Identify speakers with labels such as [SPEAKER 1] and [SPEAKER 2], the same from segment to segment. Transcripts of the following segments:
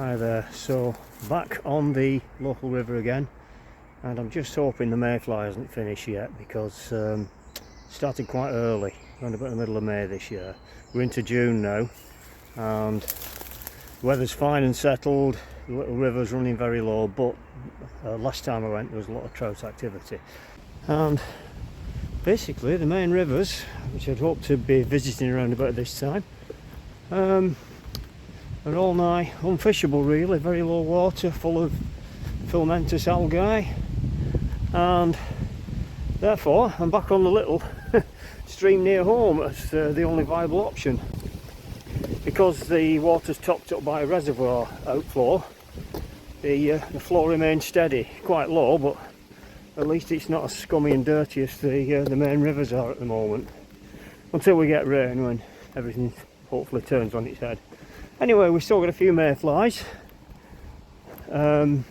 [SPEAKER 1] Hi there, so back on the local river again, and I'm just hoping the Mayfly hasn't finished yet because it started quite early, around about the middle of May this year. We're into June now and the weather's fine and settled, the little river's running very low, but last time I went there was a lot of trout activity. And basically the main rivers, which I'd hoped to be visiting around about this time, are all nigh unfishable really, very low water, full of filamentous algae, and therefore I'm back on the little stream near home as the only viable option. Because the water's topped up by a reservoir outflow, the flow remains steady, quite low, but at least it's not as scummy and dirty as the main rivers are at the moment, until we get rain, when everything hopefully turns on its head. Anyway, we've still got a few mayflies. I'd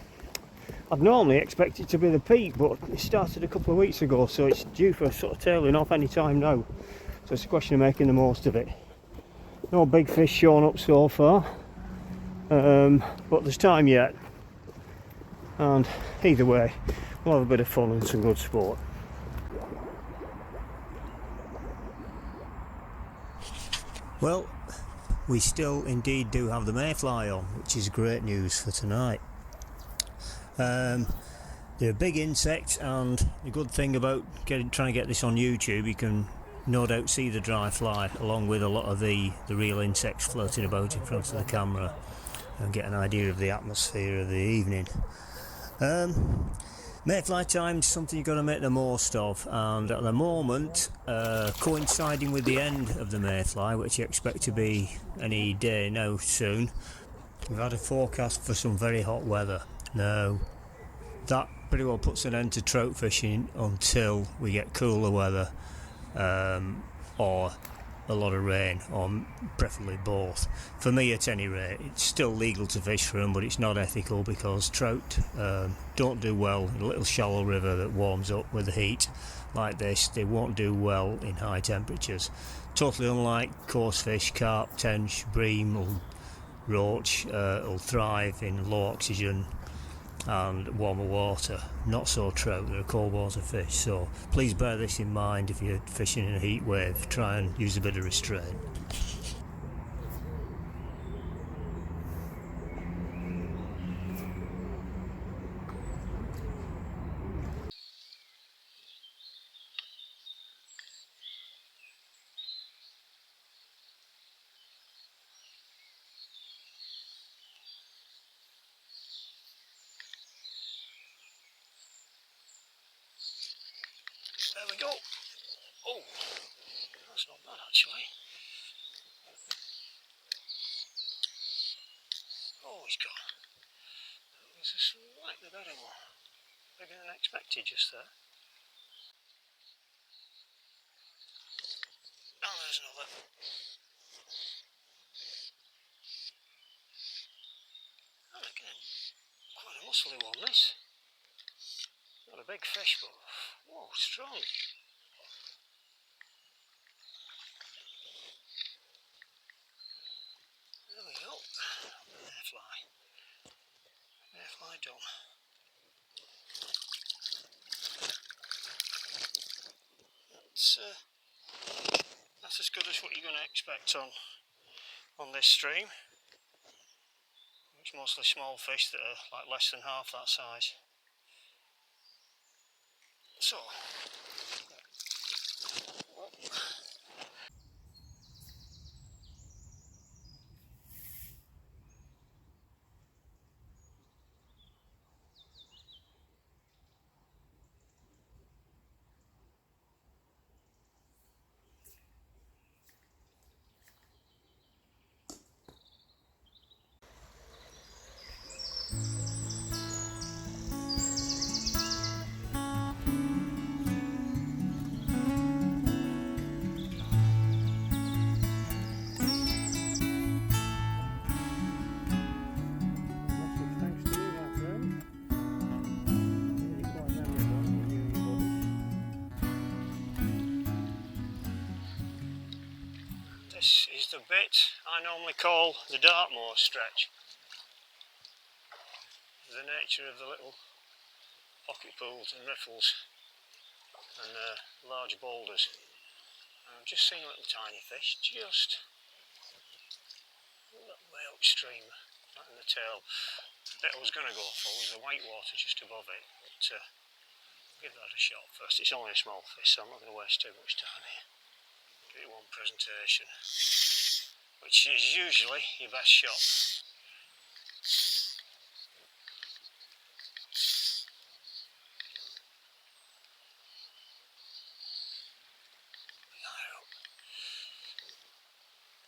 [SPEAKER 1] normally expect it to be the peak, but it started a couple of weeks ago, so it's due for sort of tailing off any time now. So it's a question of making the most of it. No big fish shown up so far, but there's time yet. And either way, we'll have a bit of fun and some good sport. Well, we still indeed do have the Mayfly on, which is great news for tonight. They're a big insect, and the good thing about trying to get this on YouTube, you can no doubt see the dry fly along with a lot of the real insects floating about in front of the camera, and get an idea of the atmosphere of the evening. Mayfly time is something you've got to make the most of, and at the moment, coinciding with the end of the Mayfly, which you expect to be any day now soon, we've had a forecast for some very hot weather. Now, that pretty well puts an end to trout fishing until we get cooler weather, or a lot of rain, or preferably both. For me, at any rate, it's still legal to fish for them, but it's not ethical because trout don't do well in a little shallow river that warms up with the heat like this. They won't do well in high temperatures. Totally unlike coarse fish, carp, tench, bream, or roach, will thrive in low oxygen and warmer water. Not so trout, they're a cold water fish, so please bear this in mind if you're fishing in a heat wave. Try and use a bit of restraint. There we go. Oh, that's not bad actually. Oh, he's got. That was a slightly better one. Bigger than expected just there. Oh, there's another. And again, quite a muscly one this. Not a big fish, but whoa, strong. There we go. Mayfly. Mayfly done. That's as good as what you're going to expect on this stream. It's mostly small fish that are like less than half that size. So, this is the bit I normally call the Dartmoor stretch. the nature of the little pocket pools and riffles and large boulders. I've just seen a little tiny fish just way upstream, right in the tail. The bit I was going to go for was the white water just above it, but I'll give that a shot first. It's only a small fish, so I'm not going to waste too much time here. Give it one presentation, which is usually your best shot.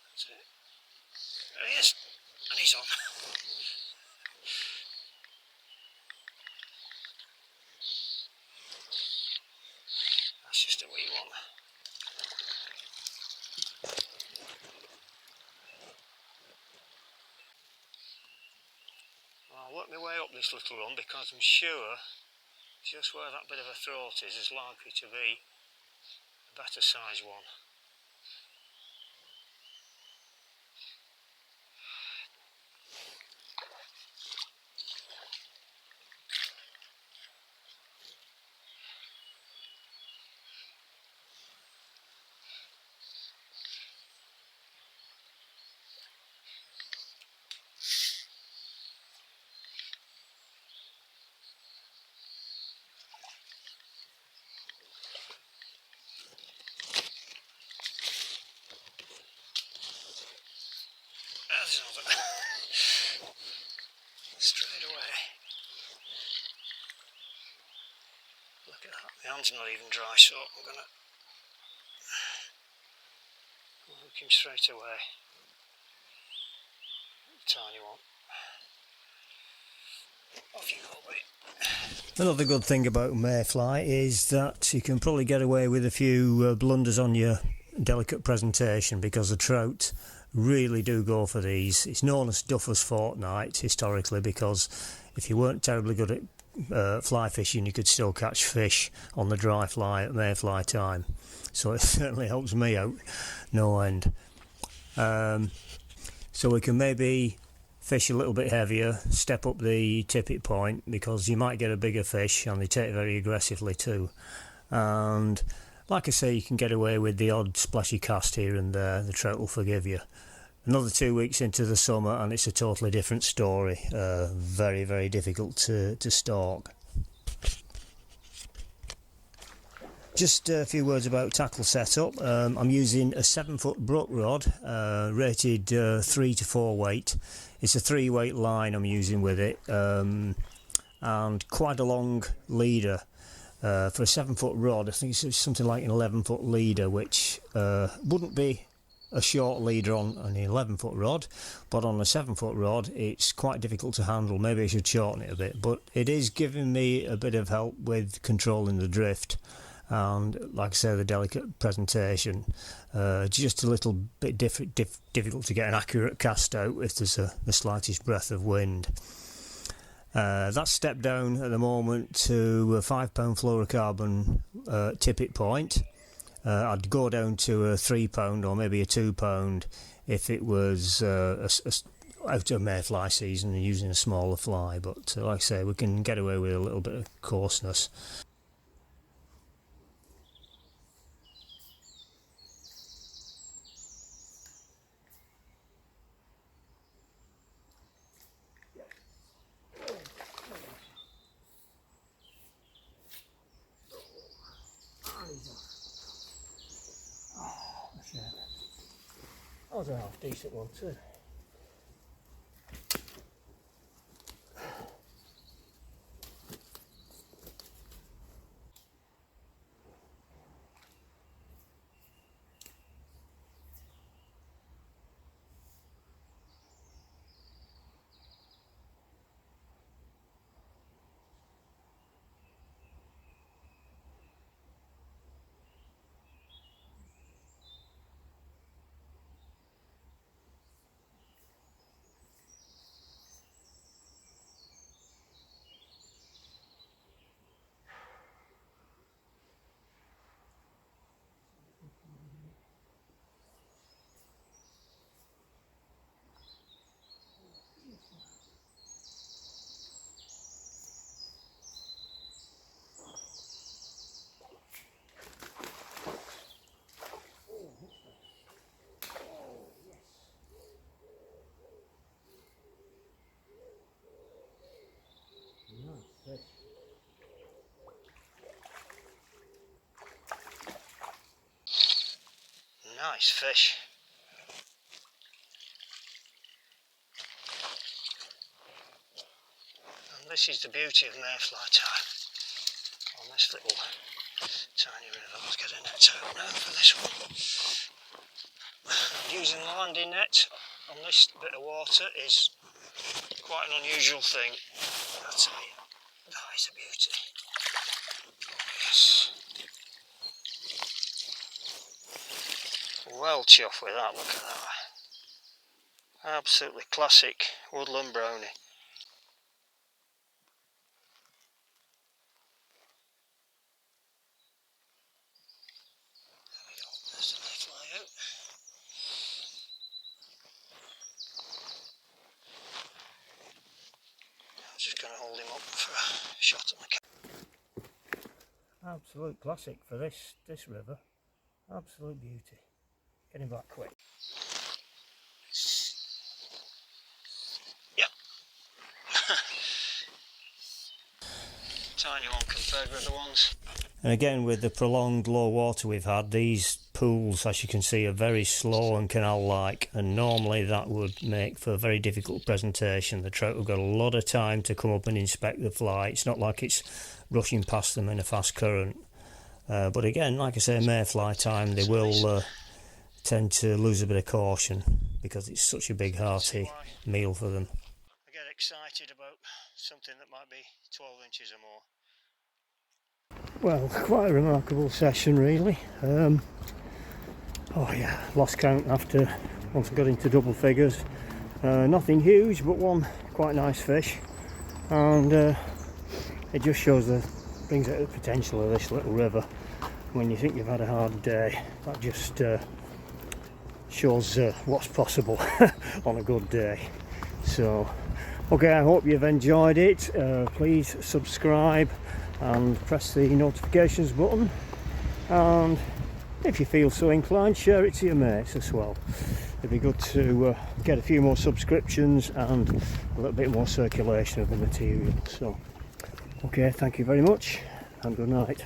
[SPEAKER 1] That's it. There he is, and he's on. That's just a wee one. I'll work my way up this little run because I'm sure just where that bit of a throat is likely to be a better size one. There's another. Straight away. Look at that, my hand's not even dry, so I'm gonna hook him straight away. Tiny one. Off you go, buddy. Another good thing about Mayfly is that you can probably get away with a few blunders on your delicate presentation because the trout really do go for these. It's known as Duffer's Fortnight historically because if you weren't terribly good at fly fishing, you could still catch fish on the dry fly at Mayfly time. So it certainly helps me out no end. So we can maybe fish a little bit heavier, step up the tippet point because you might get a bigger fish and they take very aggressively too. And like I say, you can get away with the odd splashy cast here and there, the trout will forgive you. Another 2 weeks into the summer and it's a totally different story. Very, very difficult to stalk. Just a few words about tackle setup. I'm using a 7-foot brook rod, rated 3 to 4 weight. It's a 3-weight line I'm using with it, and quite a long leader. For a 7-foot rod, I think it's something like an 11-foot leader, which wouldn't be a short leader on an 11-foot rod, but on a 7-foot rod it's quite difficult to handle. Maybe I should shorten it a bit, but it is giving me a bit of help with controlling the drift and, like I say, the delicate presentation. Just a little bit difficult to get an accurate cast out if there's the slightest breath of wind. That's stepped down at the moment to a 5-pound fluorocarbon tippet point. I'd go down to a 3-pound or maybe a 2-pound if it was out of Mayfly season and using a smaller fly, but like I say, we can get away with a little bit of coarseness. That was a half decent one too. Nice fish. And this is the beauty of Mayfly time on this little tiny river. Let's get a net out now for this one. Using the landing net on this bit of water is quite an unusual thing. I'll tell you, that is a beauty. Oh yes. Well chuffed with that, look at that. Absolutely classic woodland brownie. There we go, there's the Mayfly out. I'm just going to hold him up for a shot on the camera. Absolute classic for this river. Absolute beauty. Get him back quick. Yep. Tiny one compared with the ones. And again, with the prolonged low water we've had, these pools, as you can see, are very slow and canal-like, and normally that would make for a very difficult presentation. The trout have got a lot of time to come up and inspect the fly. It's not like it's rushing past them in a fast current. But again, like I say, Mayfly time, they will tend to lose a bit of caution because it's such a big hearty meal for them. I get excited about something that might be 12 inches or more. Well, quite a remarkable session really. Oh yeah, lost count after once I got into double figures. Nothing huge, but one quite nice fish, and it just shows brings out the potential of this little river. When you think you've had a hard day, that just shows what's possible on a good day. So okay, I hope you've enjoyed it. Please subscribe and press the notifications button, and if you feel so inclined, share it to your mates as well. It'd be good to get a few more subscriptions and a little bit more circulation of the material. So okay, thank you very much and good night.